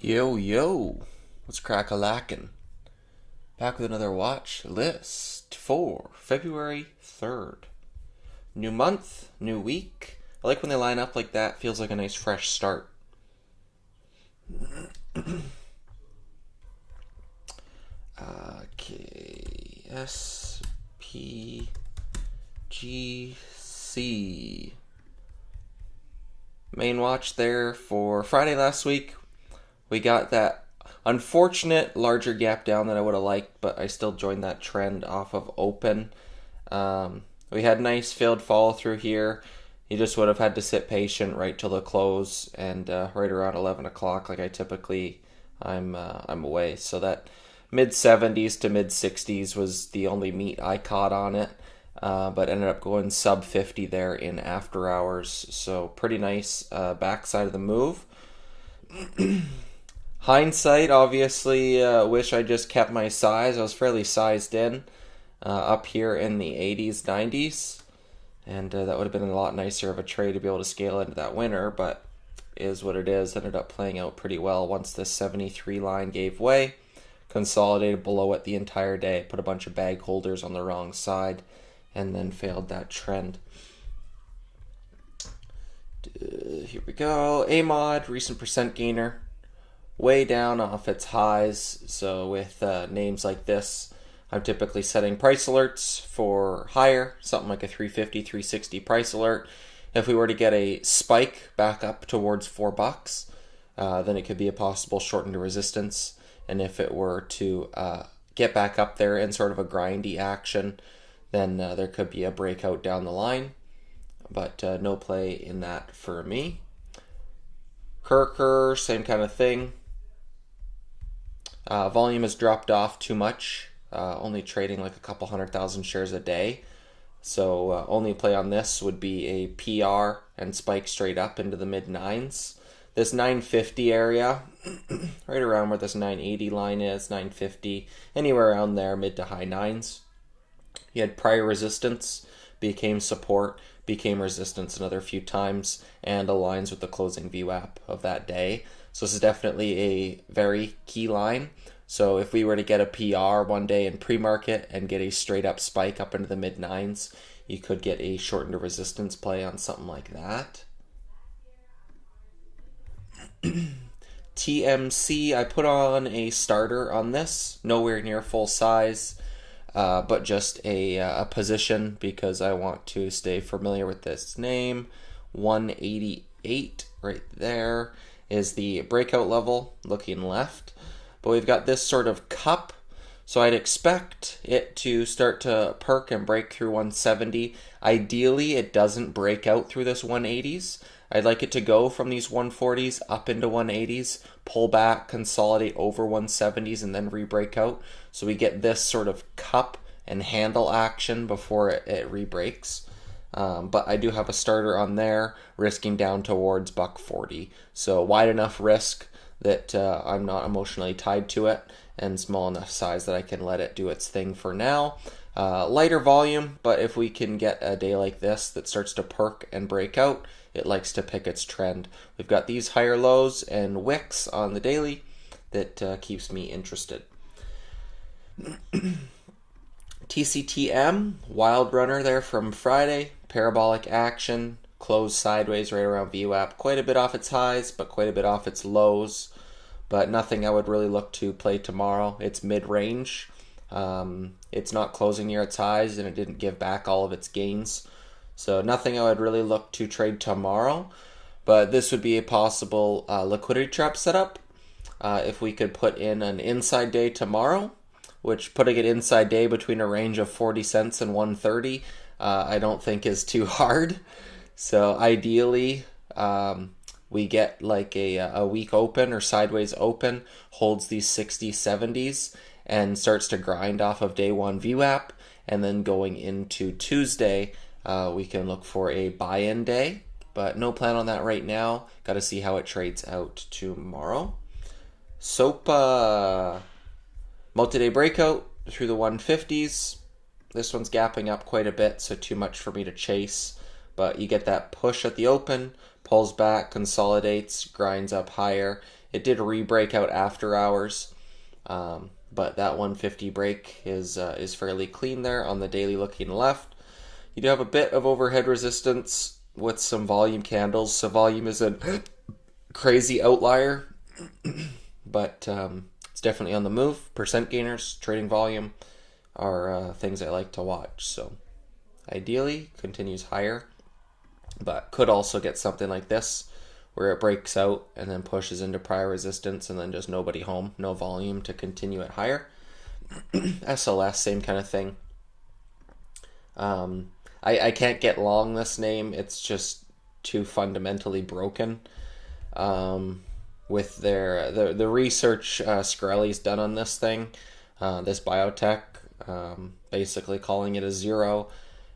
Yo, yo, what's crack-a-lackin'? Back with another watch list for February 3rd. New month, new week. I like when they line up like that. Feels like a nice fresh start. Okay, SPGC. Main watch there for Friday last week. We got that unfortunate larger gap down that I would have liked, but I still joined that trend off of open. We had nice failed follow through here. You just would have had to sit patient right till the close and right around 11 o'clock, like I typically I'm away. So that mid 70s to mid 60s was the only meat I caught on it, but ended up going sub 50 there in after hours. So pretty nice backside of the move. Hindsight, obviously, wish I just kept my size. I was fairly sized in up here in the 80s, 90s, and that would have been a lot nicer of a trade to be able to scale into that winner, but is what it is. Ended up playing out pretty well once this 73 line gave way. Consolidated below it the entire day, put a bunch of bag holders on the wrong side, and then failed that trend. Here we go. AMOD, recent percent gainer. Way down off its highs, so with names like this, I'm typically setting price alerts for higher, something like a 350, 360 price alert. If we were to get a spike back up towards $4, then it could be a possible shortened resistance. And if it were to get back up there in sort of a grindy action, then there could be a breakout down the line. But no play in that for me. Kirker, same kind of thing. Volume has dropped off too much, only trading like a couple 100,000 shares a day. So only play on this would be a PR and spike straight up into the mid 9s. This 950 area, right around where this 980 line is, 950, anywhere around there, mid to high 9s. You had prior resistance, became support, became resistance another few times, and aligns with the closing VWAP of that day. So this is definitely a very key line. So if we were to get a PR one day in pre-market and get a straight up spike up into the mid 9s, you could get a shortened resistance play on something like that. TMC, I put on a starter on this, nowhere near full size, but just a position because I want to stay familiar with this name. 188 right there is the breakout level looking left, but we've got this sort of cup, so I'd expect it to start to perk and break through 170. Ideally it doesn't break out through this 180s. I'd like it to go from these 140s up into 180s, pull back, consolidate over 170s, and then re-break out, so we get this sort of cup and handle action before it re-breaks. But I do have a starter on there, risking down towards $140. So wide enough risk that I'm not emotionally tied to it, and small enough size that I can let it do its thing for now. Lighter volume, but if we can get a day like this that starts to perk and break out, it likes to pick its trend. We've got these higher lows and wicks on the daily that keeps me interested. TCTM, wild runner there from Friday, parabolic action, closed sideways right around VWAP, quite a bit off its highs, but quite a bit off its lows, but nothing I would really look to play tomorrow. It's mid-range. It's not closing near its highs, and it didn't give back all of its gains, so nothing I would really look to trade tomorrow, but this would be a possible liquidity trap setup if we could put in an inside day tomorrow, which putting it inside day between a range of 40 cents and 130 I don't think is too hard. So ideally we get like a weak open or sideways open, holds these 60s, 70s, and starts to grind off of day one VWAP, and then going into Tuesday we can look for a buy-in day, but no plan on that right now. Got to see how it trades out tomorrow. SOPA, multi-day breakout through the 150s. This one's gapping up quite a bit, so too much for me to chase, but you get that push at the open, pulls back, consolidates, grinds up higher. It did re-break out after hours, but that 150 break is fairly clean there on the daily looking left. You do have a bit of overhead resistance with some volume candles, so volume is a crazy outlier, but it's definitely on the move. Percent gainers, trading volume are things I like to watch. So ideally continues higher, but could also get something like this where it breaks out and then pushes into prior resistance and then just nobody home, no volume to continue it higher. SLS, same kind of thing. I can't get long this name. It's just too fundamentally broken. With the research Skrelly's done on this thing, this biotech, basically calling it a zero,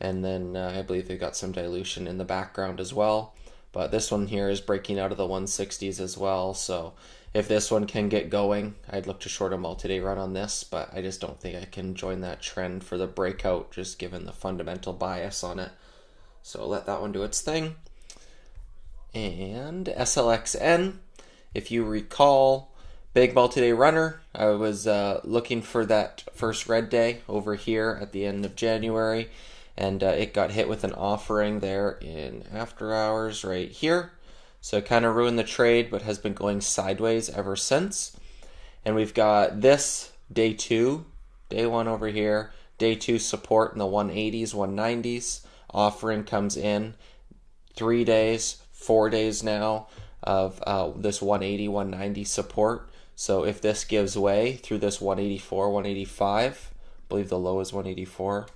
and then I believe they got some dilution in the background as well. But this one here is breaking out of the 160s as well, so if this one can get going, I'd look to short a multi-day run on this, but I just don't think I can join that trend for the breakout, just given the fundamental bias on it. So let that one do its thing. And SLXN, if you recall, big multi-day runner. I was looking for that first red day over here at the end of January, and it got hit with an offering there in after hours right here. So it kind of ruined the trade, but has been going sideways ever since. And we've got this day 2, day 1 over here, day 2 support in the 180s, 190s. Offering comes in 3 days, 4 days now of this 180, 190 support. So if this gives way through this 184, 185, I believe the low is 184,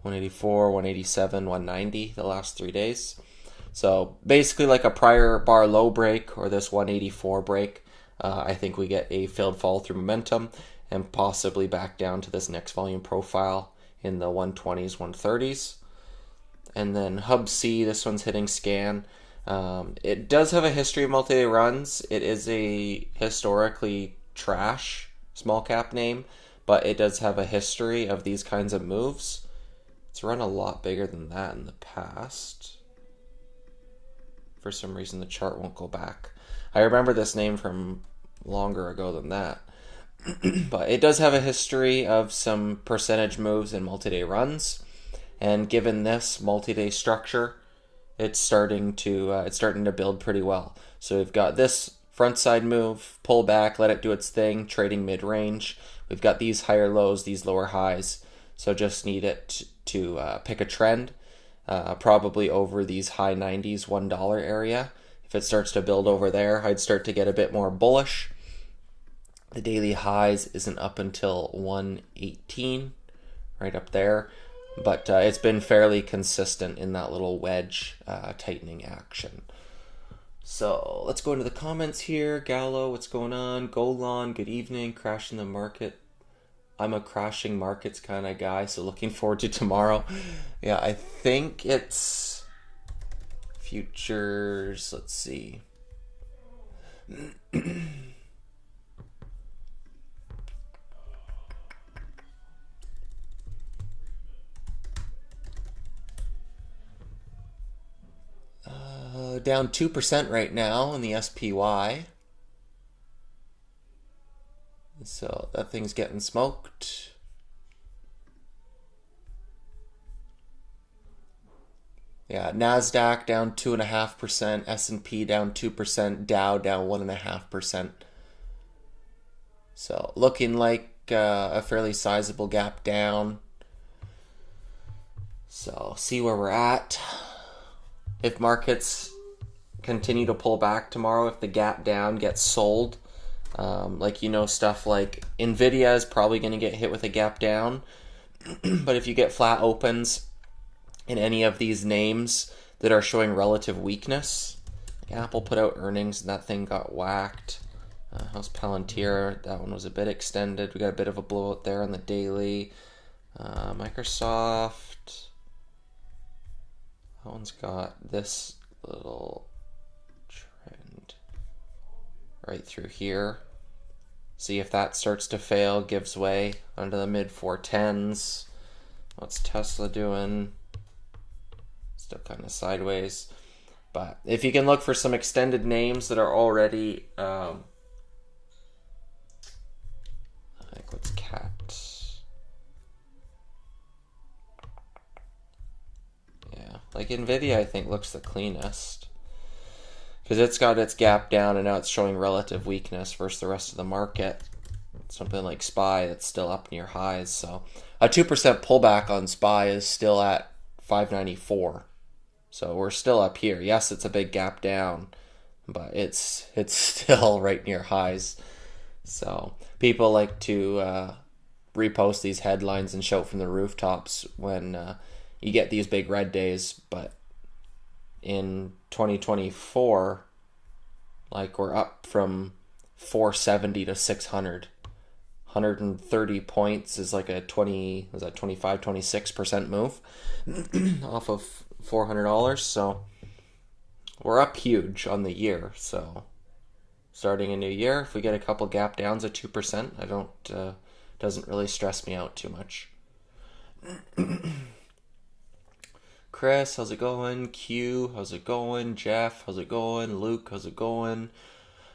187, 190 the last 3 days. So basically like a prior bar low break or this 184 break, I think we get a failed fall through momentum and possibly back down to this next volume profile in the 120s, 130s. And then Hub C, this one's hitting scan. It does have a history of multi-day runs. It is a historically trash small cap name, but it does have a history of these kinds of moves. It's run a lot bigger than that in the past. For some reason the chart won't go back. I remember this name from longer ago than that. But it does have a history of some percentage moves in multi-day runs. And given this multi-day structure, it's starting to build pretty well. So we've got this front side move, pull back, let it do its thing, trading mid-range. We've got these higher lows, these lower highs. So just need it to pick a trend. Probably over these high 90s, $1 area. If it starts to build over there, I'd start to get a bit more bullish. The daily highs isn't up until 118, right up there. But it's been fairly consistent in that little wedge tightening action. So let's go into the comments here. Gallo, what's going on? Golan, good evening. Crashing the market. I'm a crashing markets kind of guy, so looking forward to tomorrow. Yeah, I think it's futures. Let's see. Down 2% right now in the SPY. So that thing's getting smoked. Yeah, NASDAQ down 2.5%, S&P down 2%, Dow down 1.5%. So looking like a fairly sizable gap down. So see where we're at. If markets continue to pull back tomorrow, if the gap down gets sold, stuff like Nvidia is probably going to get hit with a gap down. But if you get flat opens in any of these names that are showing relative weakness, like Apple put out earnings and that thing got whacked. How's Palantir? That one was a bit extended. We got a bit of a blowout there on the daily. Microsoft. That one's got this little trend right through here. See if that starts to fail, gives way under the mid 410s. What's Tesla doing? Still kind of sideways. But if you can look for some extended names that are already, like what's cat? Yeah, like Nvidia, I think looks the cleanest because it's got its gap down and now it's showing relative weakness versus the rest of the market. Something like SPY that's still up near highs. So a 2% pullback on SPY is still at 594. So we're still up here. Yes, it's a big gap down, but it's still right near highs. So people like to repost these headlines and shout from the rooftops when you get these big red days. But in 2024, like we're up from 470 to 600. 130 points is like a 26% move off of $400. So we're up huge on the year. So starting a new year, if we get a couple gap downs at 2%, I don't doesn't really stress me out too much. Chris, how's it going? Q, how's it going? Jeff, how's it going? Luke, how's it going?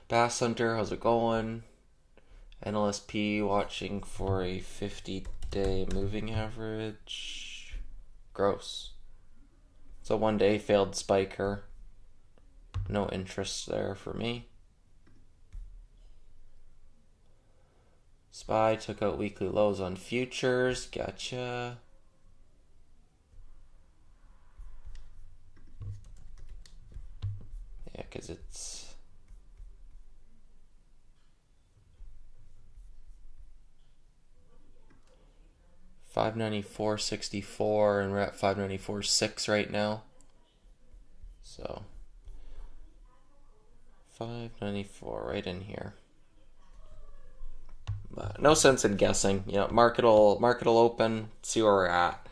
Bass Hunter, how's it going? NLSP watching for a 50-day moving average. Gross. It's a one-day failed spiker. No interest there for me. SPY took out weekly lows on futures. Gotcha. Yeah, because it's... $594.64 and we're at $594.6 right now. So $594 right in here. But no sense in guessing. You know, market'll open, see where we're at.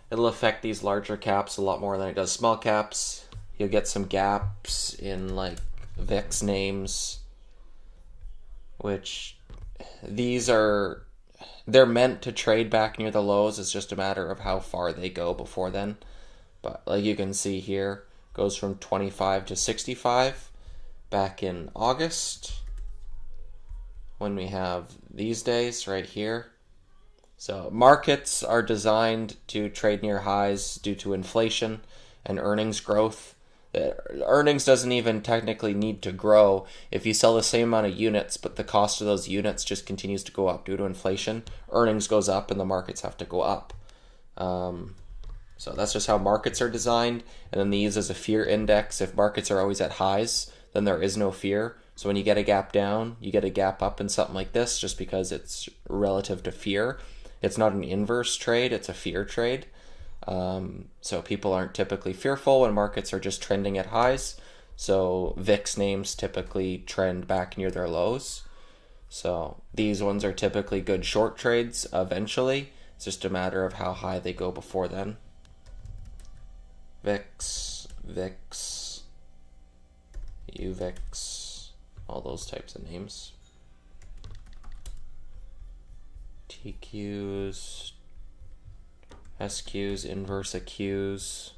It'll affect these larger caps a lot more than it does small caps. You'll get some gaps in like VIX names, which they're meant to trade back near the lows. It's just a matter of how far they go before then. But like you can see here, goes from 25 to 65 back in August when we have these days right here. So markets are designed to trade near highs due to inflation and earnings growth. Earnings doesn't even technically need to grow. If you sell the same amount of units, but the cost of those units just continues to go up due to inflation, earnings goes up and the markets have to go up. So that's just how markets are designed. And then they use as a fear index. If markets are always at highs, then there is no fear. So when you get a gap down, you get a gap up in something like this just because it's relative to fear. It's not an inverse trade, it's a fear trade. So people aren't typically fearful when markets are just trending at highs. So VIX names typically trend back near their lows. So these ones are typically good short trades eventually. It's just a matter of how high they go before then. VIX, UVIX, all those types of names. TQs, SQs, inverse Qs,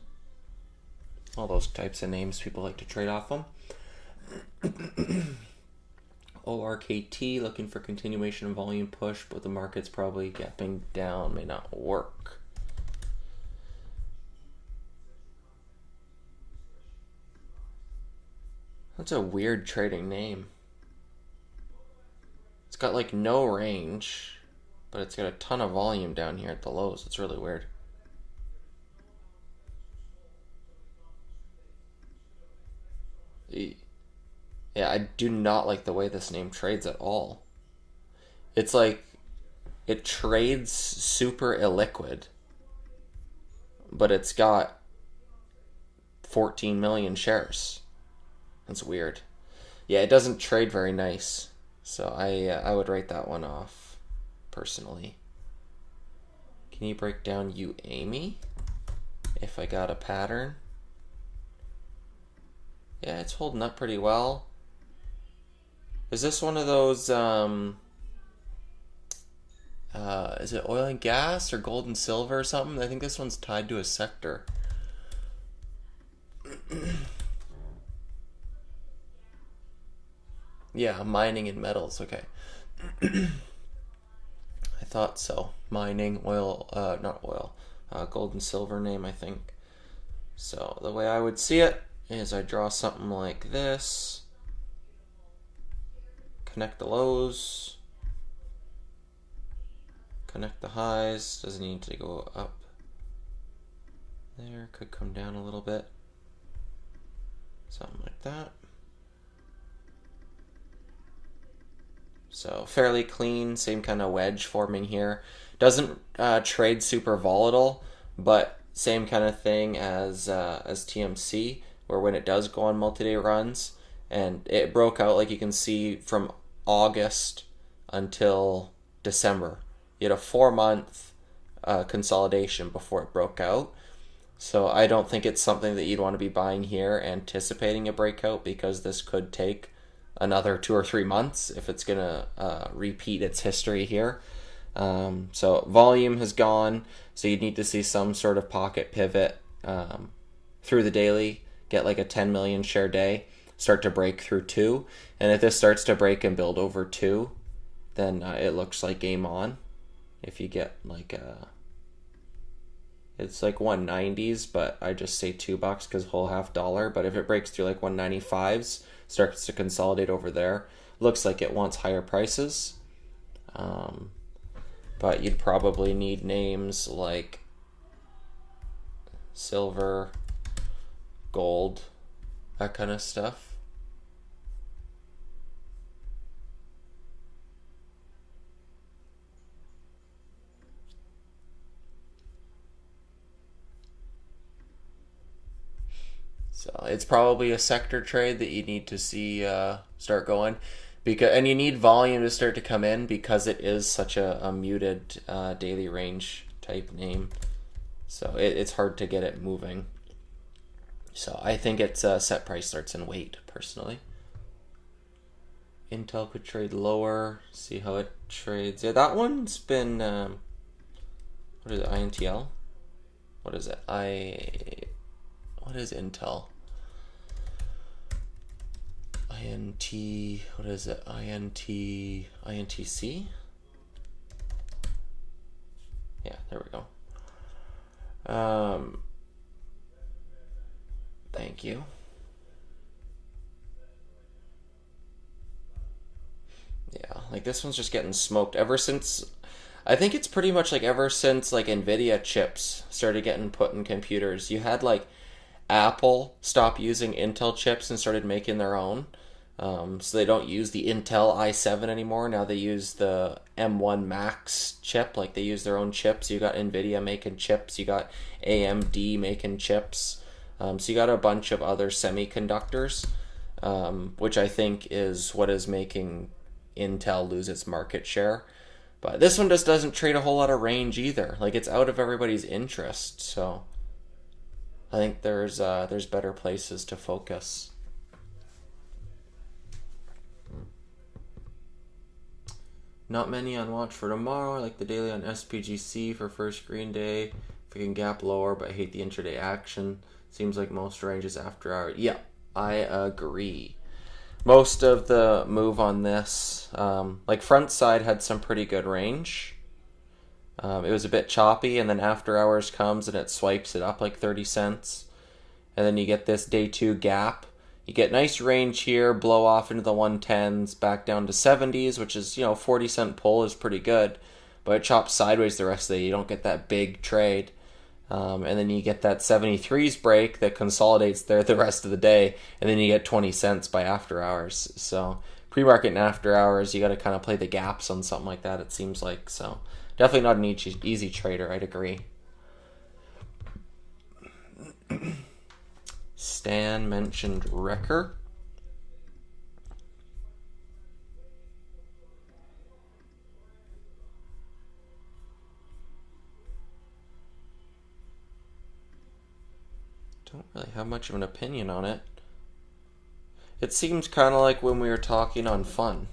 all those types of names people like to trade off them. ORKT looking for continuation of volume push, but the market's probably gapping down, may not work. That's a weird trading name. It's got like no range, but it's got a ton of volume down here at the lows. It's really weird. Yeah, I do not like the way this name trades at all. It's like it trades super illiquid, but it's got 14 million shares. That's weird. Yeah, it doesn't trade very nice. So I would write that one off, personally. Can you break down UAMI? If I got a pattern. Yeah, it's holding up pretty well. Is this one of those, is it oil and gas or gold and silver or something? I think this one's tied to a sector. Yeah, mining and metals. Okay. I thought so. Mining, oil, not oil, gold and silver name, I think. So the way I would see it is I draw something like this, connect the lows, connect the highs, doesn't need to go up there, could come down a little bit, something like that. So fairly clean, same kind of wedge forming here. Doesn't trade super volatile, but same kind of thing as TMC, where when it does go on multi-day runs, and it broke out, like you can see, from August until December. You had a 4-month consolidation before it broke out. So I don't think it's something that you'd want to be buying here anticipating a breakout, because this could take another 2 or 3 months if it's going to repeat its history here. So volume has gone, so you'd need to see some sort of pocket pivot through the daily, get like a 10 million share day, start to break through 2, and if this starts to break and build over 2, then it looks like game on. If you get like it's like 190s, but I just say $2 because whole $0.50. But if it breaks through like 195s, starts to consolidate over there, looks like it wants higher prices. But you'd probably need names like silver, gold, that kind of stuff. So it's probably a sector trade that you need to see start going, and you need volume to start to come in because it is such a muted daily range type name. So it's hard to get it moving. So I think it's set price starts in wait personally. Intel could trade lower. See how it trades. Yeah, that one's been what is it? INTL. What is it? What is Intel? What is it? INTC? Yeah, there we go. Thank you. Yeah, like this one's just getting smoked ever since. I think it's pretty much like ever since like Nvidia chips started getting put in computers. You had like Apple stop using Intel chips and started making their own. So they don't use the Intel i7 anymore. Now they use the M1 Max chip. Like they use their own chips. You got Nvidia making chips. You got AMD making chips. So you got a bunch of other semiconductors, which I think is what is making Intel lose its market share. But this one just doesn't trade a whole lot of range either. Like it's out of everybody's interest. So I think there's better places to focus. Not many on watch for tomorrow. I like the daily on SPGC for first green day. If we can gap lower, but I hate the intraday action. Seems like most ranges after hours. Yeah, I agree. Most of the move on this, like front side had some pretty good range. It was a bit choppy, and then after hours comes and it swipes it up like 30 cents. And then you get this day 2 gap. You get nice range here, blow off into the 110s, back down to 70s, which is, 40-cent pull is pretty good. But it chops sideways the rest of the day. You don't get that big trade. And then you get that 73s break that consolidates there the rest of the day. And then you get 20 cents by after hours. So pre-market and after hours, you got to kind of play the gaps on something like that, it seems like. So definitely not an easy trader, I'd agree. Stan mentioned Wrecker. Don't really have much of an opinion on it. It seems kind of like when we were talking on Fun,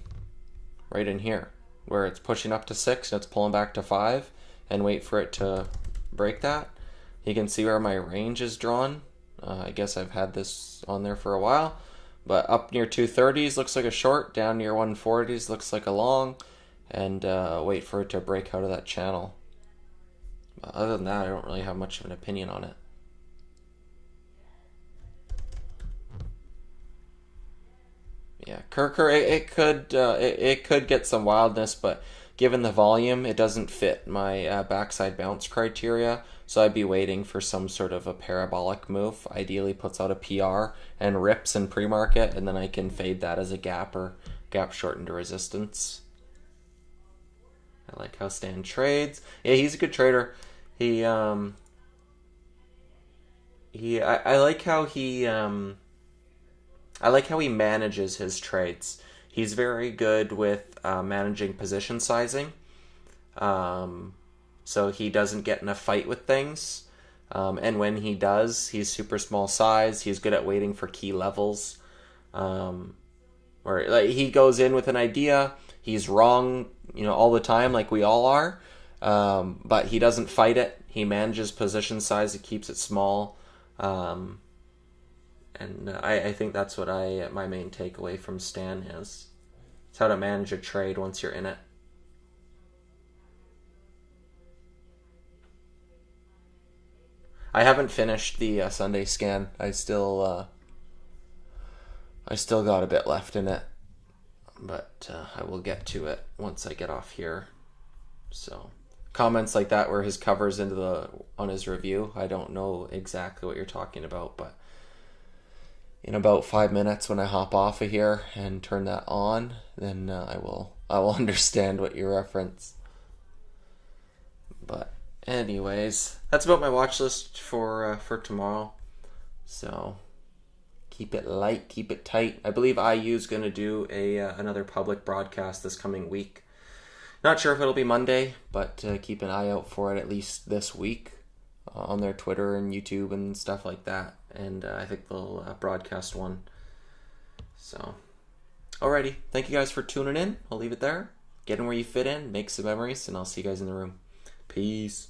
right in here, where it's pushing up to 6 and it's pulling back to 5, and wait for it to break that. You can see where my range is drawn. I guess I've had this on there for a while, But up near 230s looks like a short, down near 140s looks like a long, and wait for it to break out of that channel. But other than that, I don't really have much of an opinion on it. Yeah, Kirker, it could get some wildness, but given the volume, it doesn't fit my backside bounce criteria. So I'd be waiting for some sort of a parabolic move. Ideally, puts out a PR and rips in pre-market, and then I can fade that as a gap or gap short into resistance. I like how Stan trades. Yeah, he's a good trader. I like how I like how he manages his trades. He's very good with managing position sizing. So he doesn't get in a fight with things. And when he does, he's super small size. He's good at waiting for key levels. Or like he goes in with an idea. He's wrong, all the time, like we all are. But he doesn't fight it. He manages position size. He keeps it small. And I think that's what my main takeaway from Stan is. It's how to manage a trade once you're in it. I haven't finished the Sunday scan. I still got a bit left in it, but I will get to it once I get off here. So comments like that where his covers on his review, I don't know exactly what you're talking about, but in about 5 minutes when I hop off of here and turn that on, then I will understand what you reference. But anyways, that's about my watch list for tomorrow. So keep it light, keep it tight. I believe IU's going to do another public broadcast this coming week. Not sure if it'll be Monday, but keep an eye out for it at least this week on their Twitter and YouTube and stuff like that. And I think they'll broadcast one. So, alrighty. Thank you guys for tuning in. I'll leave it there. Get in where you fit in, make some memories, and I'll see you guys in the room. Peace.